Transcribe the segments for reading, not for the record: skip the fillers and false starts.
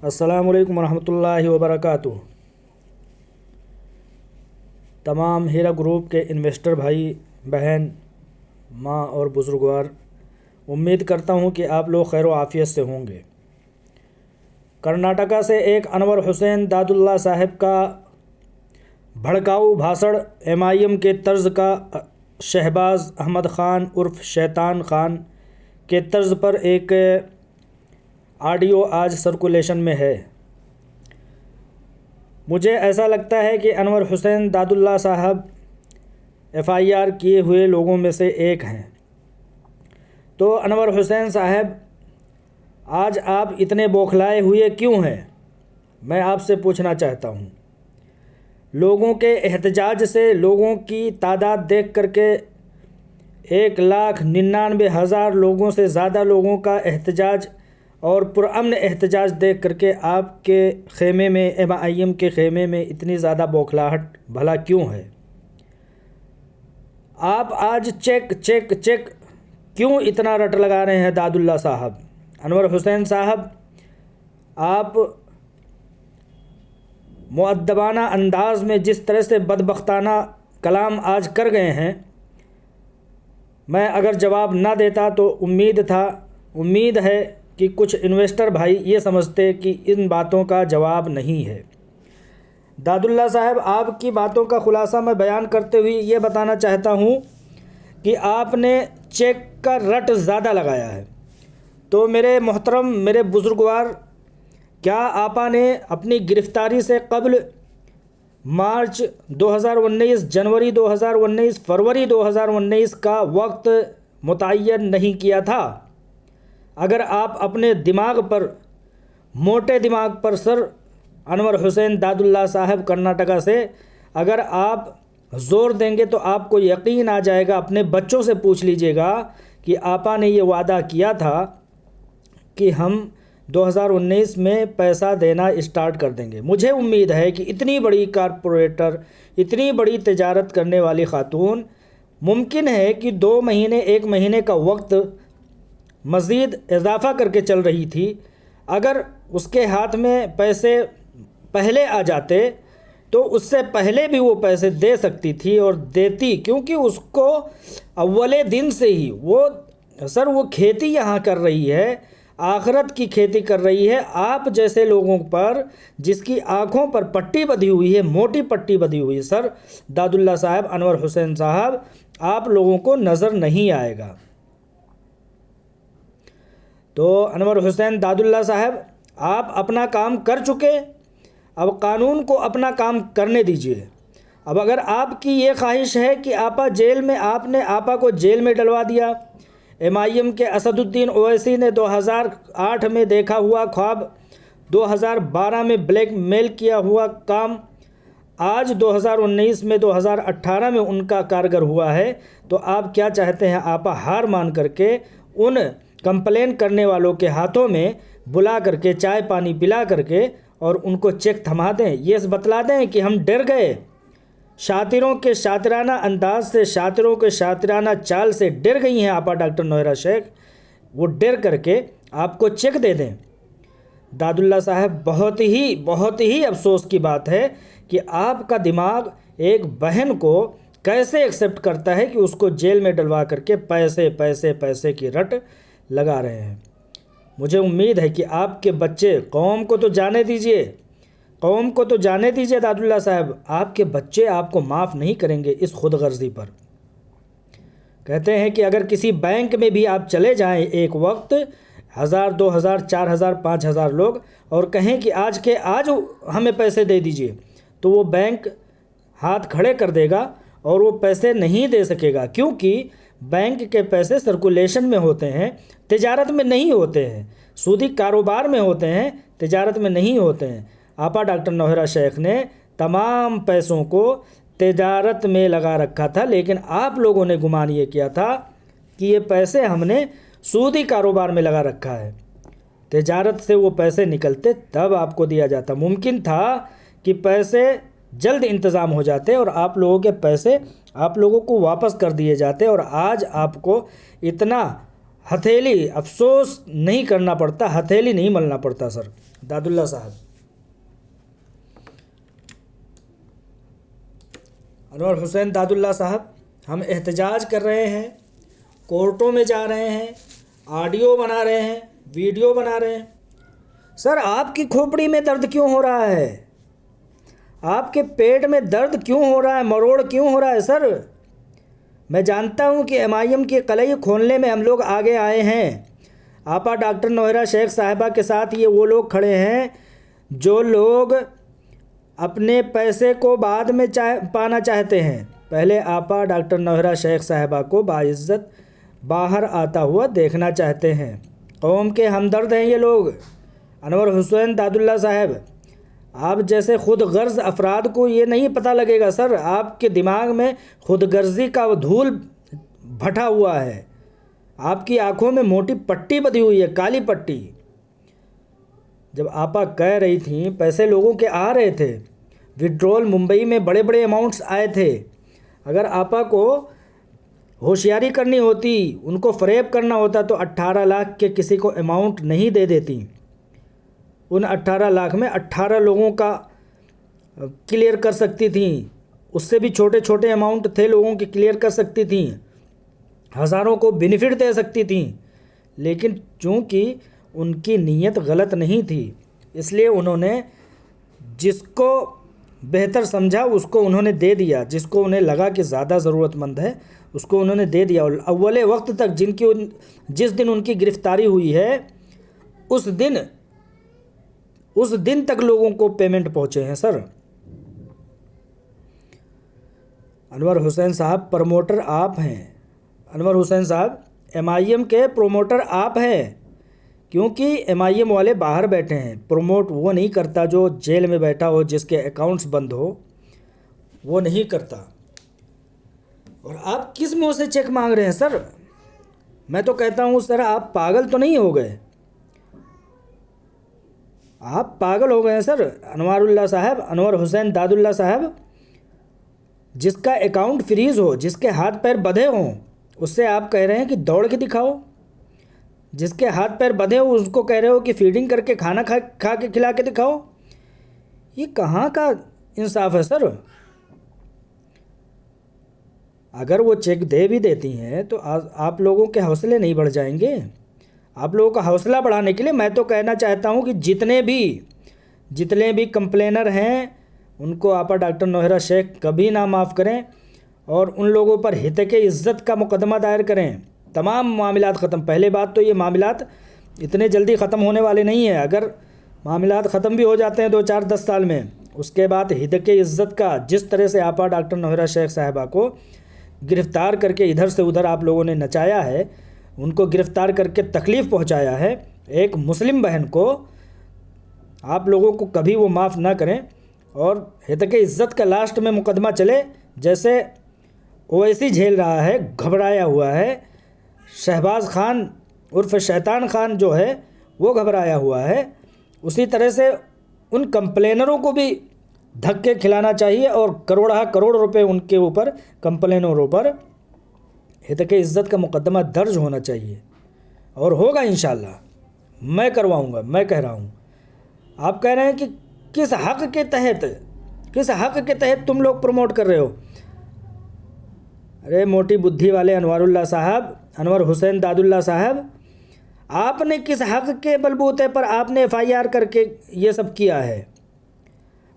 अस्सलामुअलैकुम वरहमतुल्लाहि वबरकातुहू। तमाम हीरा ग्रुप के इन्वेस्टर भाई बहन, माँ और बुज़ुर्गवार, उम्मीद करता हूँ कि आप लोग खैर आफ़ियत से होंगे। कर्नाटका से एक अनवर हुसैन दादुल्ला साहब का भड़काऊ भाषण MIM के तर्ज का शहबाज अहमद ख़ान उर्फ़ शैतान ख़ान के तर्ज पर एक ऑडियो आज सर्कुलेशन में है। मुझे ऐसा लगता है कि अनवर हुसैन दादुल्ला साहब FIR किए हुए लोगों में से एक हैं। तो अनवर हुसैन साहब, आज आप इतने बौखलाए हुए क्यों हैं, मैं आपसे पूछना चाहता हूँ। लोगों के एहतजाज से लोगों की तादाद देख करके 1,99,000 लोगों से ज़्यादा लोगों का एहतजाज और पुरअमन एहतजाज देख करके आपके खेमे में, MIM के खेमे में इतनी ज़्यादा बौखलाहट भला क्यों है? आप आज चेक चेक चेक क्यों इतना रट लगा रहे हैं दादुल्ला साहब? अनवर हुसैन साहब, आप मुअद्दबाना अंदाज़ में जिस तरह से बदबख्ताना कलाम आज कर गए हैं, मैं अगर जवाब ना देता तो उम्मीद है कि कुछ इन्वेस्टर भाई ये समझते कि इन बातों का जवाब नहीं है। दादुल्ला साहब, आपकी बातों का ख़ुलासा मैं बयान करते हुए ये बताना चाहता हूँ कि आपने चेक का रट ज़्यादा लगाया है। तो मेरे मोहतरम, मेरे बुज़ुर्गवार, क्या आपा ने अपनी गिरफ़्तारी से कबल मार्च 2019, जनवरी 2019, फरवरी 2019 का वक्त मुतय्यन नहीं किया था? अगर आप अपने दिमाग पर, मोटे दिमाग पर सर अनवर हुसैन दादुल्ला साहब कर्नाटका से अगर आप ज़ोर देंगे तो आपको यकीन आ जाएगा। अपने बच्चों से पूछ लीजिएगा कि आपा ने ये वादा किया था कि हम 2019 में पैसा देना स्टार्ट कर देंगे। मुझे उम्मीद है कि इतनी बड़ी कारपोरेटर, इतनी बड़ी तिजारत करने वाली खातून, मुमकिन है कि 2 महीने, 1 महीने का वक्त मज़ीद इजाफ़ा करके चल रही थी। अगर उसके हाथ में पैसे पहले आ जाते तो उससे पहले भी वो पैसे दे सकती थी और देती, क्योंकि उसको अव्वले दिन से ही वो खेती यहाँ कर रही है, आखिरत की खेती कर रही है। आप जैसे लोगों पर, जिसकी आँखों पर पट्टी बंधी हुई है, मोटी पट्टी बंधी हुई है, सर दादुल्ला साहब, अनवर हुसैन साहब, आप लोगों को नज़र नहीं आएगा। तो अनवर हुसैन दादुल्ला साहब, आप अपना काम कर चुके, अब कानून को अपना काम करने दीजिए। अब अगर आपकी ये ख्वाहिश है कि आपा जेल में, आपने आपा को जेल में डलवा दिया। MIM के असदुद्दीन ओवैसी ने 2008 में देखा हुआ ख्वाब, 2012 में ब्लैकमेल किया हुआ काम, आज 2019 में, 2018 में उनका कारगर हुआ है। तो आप क्या चाहते हैं? आपा हार मान करके उन कंप्लेन करने वालों के हाथों में बुला करके चाय पानी पिला करके और उनको चेक थमा दें, ये बतला दें कि हम डर गए। शातिरों के शातिराना अंदाज से, शातिरों के शातिराना चाल से डर गई हैं आपा डॉक्टर नौहरा शेख, वो डर करके आपको चेक दे दें। दादुल्ला साहब, बहुत ही अफसोस की बात है कि आपका दिमाग एक बहन को कैसे एक्सेप्ट करता है कि उसको जेल में डलवा करके पैसे पैसे पैसे की रट लगा रहे हैं। मुझे उम्मीद है कि आपके बच्चे, कौम को तो जाने दीजिए, कौम को तो जाने दीजिए दादुल्ला साहब, आपके बच्चे आपको माफ़ नहीं करेंगे इस खुदगर्जी पर। कहते हैं कि अगर किसी बैंक में भी आप चले जाएं एक वक्त, 1000, 2000, 4000, 5000 लोग, और कहें कि आज हमें पैसे दे दीजिए, तो वो बैंक हाथ खड़े कर देगा और वो पैसे नहीं दे सकेगा, क्योंकि बैंक के पैसे सर्कुलेशन में होते हैं, तिजारत में नहीं होते हैं। सूदी कारोबार में होते हैं, तिजारत में नहीं होते हैं। आपा डॉक्टर नौहरा शेख ने तमाम पैसों को तिजारत में लगा रखा था, लेकिन आप लोगों ने गुमान ये किया था कि ये पैसे हमने सूदी कारोबार में लगा रखा है। तिजारत से वो पैसे निकलते तब आपको दिया जाता। मुमकिन था कि पैसे जल्द इंतज़ाम हो जाते और आप लोगों के पैसे आप लोगों को वापस कर दिए जाते, और आज आपको इतना हथेली अफसोस नहीं करना पड़ता, हथेली नहीं मलना पड़ता सर। दादुल्ला साहब, अनवर हुसैन दादुल्ला साहब, हम एहतजाज कर रहे हैं, कोर्टों में जा रहे हैं, ऑडियो बना रहे हैं, वीडियो बना रहे हैं। सर आपकी खोपड़ी में दर्द क्यों हो रहा है? आपके पेट में दर्द क्यों हो रहा है? मरोड़ क्यों हो रहा है सर? मैं जानता हूं कि MIM की कलई खोलने में हम लोग आगे आए हैं। आपा डॉक्टर नौहरा शेख साहिबा के साथ ये वो लोग खड़े हैं जो लोग अपने पैसे को बाद में पाना चाहते हैं। पहले आपा डॉक्टर नौहरा शेख साहिबा को बाइज्जत बाहर आता हुआ देखना चाहते हैं। कौम के हमदर्द हैं ये लोग। अनवर हुसैन दादुल्ला साहब, आप जैसे खुद गर्ज अफराद को ये नहीं पता लगेगा सर, आपके दिमाग में खुद गर्जी का धूल भटा हुआ है। आपकी आंखों में मोटी पट्टी बंधी हुई है, काली पट्टी। जब आपा कह रही थी पैसे लोगों के आ रहे थे, विड्रॉल मुंबई में बड़े बड़े अमाउंट्स आए थे, अगर आपा को होशियारी करनी होती, उनको फ़रेब करना होता तो 18 लाख के किसी को अमाउंट नहीं दे देती। उन 18 लाख में 18 लोगों का क्लियर कर सकती थी। उससे भी छोटे छोटे अमाउंट थे लोगों की, क्लियर कर सकती थी, हज़ारों को बेनिफिट दे सकती थी। लेकिन चूंकि उनकी नीयत गलत नहीं थी, इसलिए उन्होंने जिसको बेहतर समझा उसको उन्होंने दे दिया, जिसको उन्हें लगा कि ज़्यादा ज़रूरतमंद है उसको उन्होंने दे दिया। और अव्वले वक्त तक जिस दिन उनकी गिरफ़्तारी हुई है उस दिन तक लोगों को पेमेंट पहुँचे हैं सर। अनवर हुसैन साहब, प्रमोटर आप हैं। अनवर हुसैन साहब, MIM के प्रोमोटर आप हैं, क्योंकि MIM वाले बाहर बैठे हैं। प्रमोट वो नहीं करता जो जेल में बैठा हो, जिसके अकाउंट्स बंद हो, वो नहीं करता। और आप किस मुँह से चेक मांग रहे हैं सर? मैं तो कहता हूँ सर, आप पागल तो नहीं हो गए? आप पागल हो गए हैं सर। अनवारुल्लाह साहब, अनवर हुसैन दादुल्ला साहब, जिसका अकाउंट फ्रीज़ हो, जिसके हाथ पैर बंधे हों, उससे आप कह रहे हैं कि दौड़ के दिखाओ। जिसके हाथ पैर बंधे हो उसको कह रहे हो कि फीडिंग करके खाना खा के खिला के दिखाओ। ये कहाँ का इंसाफ है सर? अगर वो चेक दे भी देती हैं तो आप लोगों के हौसले नहीं बढ़ जाएंगे? आप लोगों का हौसला बढ़ाने के लिए मैं तो कहना चाहता हूँ कि जितने भी कंप्लेनर हैं उनको आपा डॉक्टर नौहरा शेख कभी ना माफ़ करें, और उन लोगों पर हितक इज़्ज़त का मुकदमा दायर करें। तमाम मामलात ख़त्म। पहले बात तो ये मामलात इतने जल्दी ख़त्म होने वाले नहीं हैं। अगर मामलात ख़त्म भी हो जाते हैं 2-4-10 साल में, उसके बाद हितक इज़्ज़त का, जिस तरह से आपा डॉक्टर नौहरा शेख साहिबा को गिरफ़्तार करके इधर से उधर आप लोगों ने नचाया है, उनको गिरफ़्तार करके तकलीफ़ पहुंचाया है, एक मुस्लिम बहन को, आप लोगों को कभी वो माफ़ ना करें। और हितक इज़्ज़त का लास्ट में मुकदमा चले, जैसे ओवैसी झेल रहा है, घबराया हुआ है, शहबाज खान उर्फ शैतान खान जो है वो घबराया हुआ है, उसी तरह से उन कंप्लेनरों को भी धक्के खिलाना चाहिए और करोड़ रुपए उनके ऊपर, कंप्लेनरों पर हितक इज़्ज़त का मुकदमा दर्ज होना चाहिए। और होगा इंशाल्लाह, मैं करवाऊंगा, मैं कह रहा हूँ। आप कह रहे हैं कि किस हक़ के तहत तुम लोग प्रमोट कर रहे हो? अरे मोटी बुद्धि वाले अनवारुल्लाह साहब, अनवर हुसैन दादुल्ला साहब, आपने किस हक़ के बलबूते पर आपने FIR करके ये सब किया है?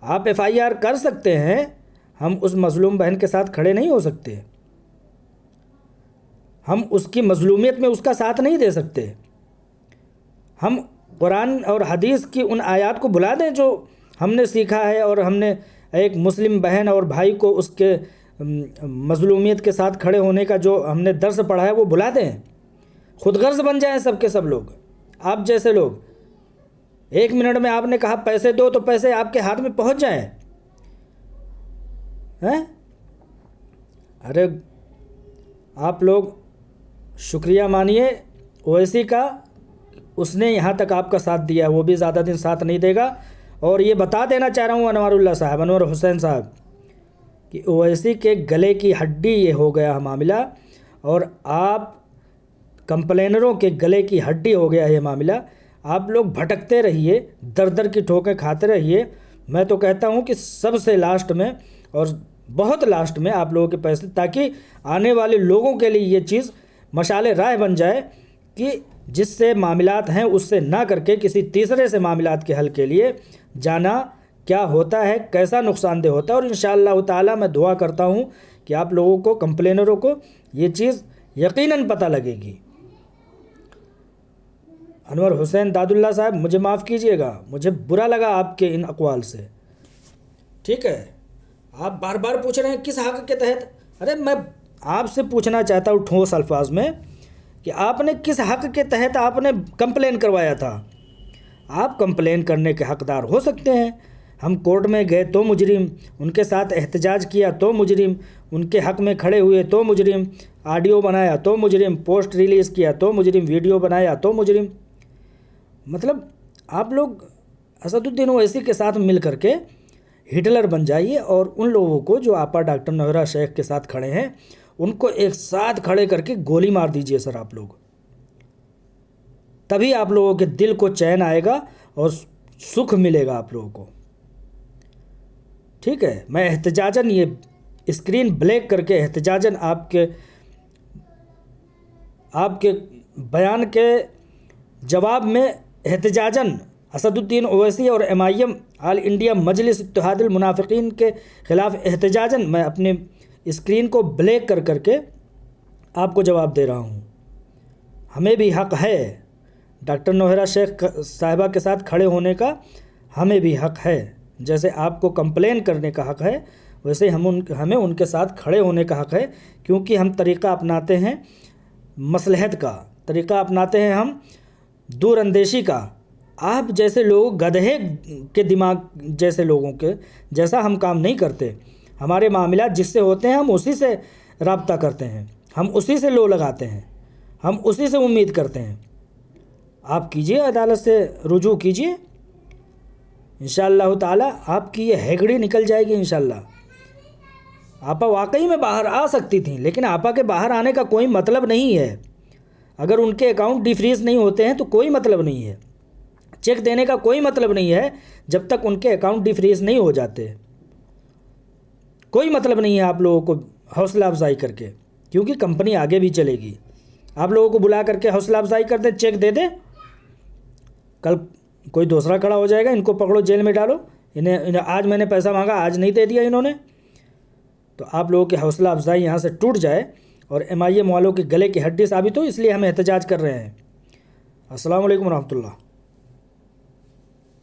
आप FIR कर सकते हैं, हम उस मज़लूम बहन के साथ खड़े नहीं हो सकते? हम उसकी मज़लूमियत में उसका साथ नहीं दे सकते? हम कुरान और हदीस की उन आयात को भुला दें जो हमने सीखा है, और हमने एक मुस्लिम बहन और भाई को उसके मज़लूमियत के साथ खड़े होने का जो हमने दर्स पढ़ा है वो भुला दें? खुदगर्ज बन जाएं सब के सब लोग, आप जैसे लोग। 1 मिनट में आपने कहा पैसे दो तो पैसे आपके हाथ में पहुंच जाएं, हैं? अरे आप लोग शुक्रिया मानिए ओवैसी का, उसने यहाँ तक आपका साथ दिया, वो भी ज़्यादा दिन साथ नहीं देगा। और ये बता देना चाह रहा हूँ अनवारुल्लाह साहब, अनवर हुसैन साहब, कि ओवैसी के गले की हड्डी ये हो गया मामला, और आप कंप्लेनरों के गले की हड्डी हो गया ये मामला। आप लोग भटकते रहिए, दर दर की ठोकें खाते रहिए। मैं तो कहता हूँ कि सबसे लास्ट में और बहुत लास्ट में आप लोगों के पैसे, ताकि आने वाले लोगों के लिए ये चीज़ मशाले राह बन जाए कि जिससे मामलात हैं उससे ना करके किसी तीसरे से मामलात के हल के लिए जाना क्या होता है, कैसा नुकसानदेह होता है। और इंशाअल्लाह ताला मैं दुआ करता हूँ कि आप लोगों को, कंप्लेनरों को, ये चीज़ यकीनन पता लगेगी। अनवर हुसैन दादुल्ला साहब, मुझे माफ़ कीजिएगा, मुझे बुरा लगा आपके इन अक़वाल से। ठीक है, आप बार बार पूछ रहे हैं किस हक़ के तहत। अरे मैं आपसे पूछना चाहता हूँ ठोस अल्फाज में कि आपने किस हक़ के तहत आपने कंप्लेन करवाया था। आप कंप्लेन करने के हक़दार हो सकते हैं। हम कोर्ट में गए तो मुजरिम, उनके साथ एहतजाज किया तो मुजरिम, उनके हक़ में खड़े हुए तो मुजरिम, ऑडियो बनाया तो मुजरिम, पोस्ट रिलीज़ किया तो मुजरिम, वीडियो बनाया तो मुजरिम। मतलब आप लोग असदुद्दीन ओवैसी के साथ मिल करके हिटलर बन जाइए और उन लोगों को जो आपा डॉक्टर नौहरा शेख के साथ खड़े हैं उनको एक साथ खड़े करके गोली मार दीजिए सर आप लोग। तभी आप लोगों के दिल को चैन आएगा और सुख मिलेगा आप लोगों को। ठीक है, मैं एहतजाजन ये स्क्रीन ब्लैक करके एहतजाजन आपके बयान के जवाब में एहतजाजन असदुद्दीन ओवैसी और MIM ऑल इंडिया मजलिस इत्तेहादुल मुनाफिकीन के ख़िलाफ़ एहतजाजन मैं अपने स्क्रीन को ब्लैक कर करके आपको जवाब दे रहा हूँ। हमें भी हक़ है डॉक्टर नौहरा शेख साहिबा के साथ खड़े होने का, हमें भी हक़ है। जैसे आपको कंप्लेन करने का हक़ है वैसे हमें उनके साथ खड़े होने का हक़ है, क्योंकि हम तरीक़ा अपनाते हैं मसलहत का, तरीक़ा अपनाते हैं हम दूरअंदेशी का। आप जैसे लोग गधे के दिमाग जैसे लोगों के जैसा हम काम नहीं करते। हमारे मामला जिससे होते हैं हम उसी से रब्ता करते हैं, हम उसी से लो लगाते हैं, हम उसी से उम्मीद करते हैं। आप कीजिए, अदालत से रुजू कीजिए, इंशाअल्लाह ताला आपकी ये हैगड़ी निकल जाएगी इंशाअल्लाह। आपा वाकई में बाहर आ सकती थी, लेकिन आपा के बाहर आने का कोई मतलब नहीं है। अगर उनके अकाउंट डिफ्रीज़ नहीं होते हैं तो कोई मतलब नहीं है, चेक देने का कोई मतलब नहीं है जब तक उनके अकाउंट डिफ्रीज़ नहीं हो जाते। कोई मतलब नहीं है आप लोगों को हौसला अफजाई करके, क्योंकि कंपनी आगे भी चलेगी। आप लोगों को बुला करके हौसला अफजाई कर दे, चेक दे दे, कल कोई दूसरा खड़ा हो जाएगा, इनको पकड़ो जेल में डालो, इन्हें आज मैंने पैसा मांगा आज नहीं दे दिया इन्होंने। तो आप लोगों की हौसला अफजाई यहाँ से टूट जाए और MIM वालों के गले की हड्डी साबित हो, इसलिए हम एहतजाज कर रहे हैं। अस्सलाम वालेकुम रहमतुल्लाह।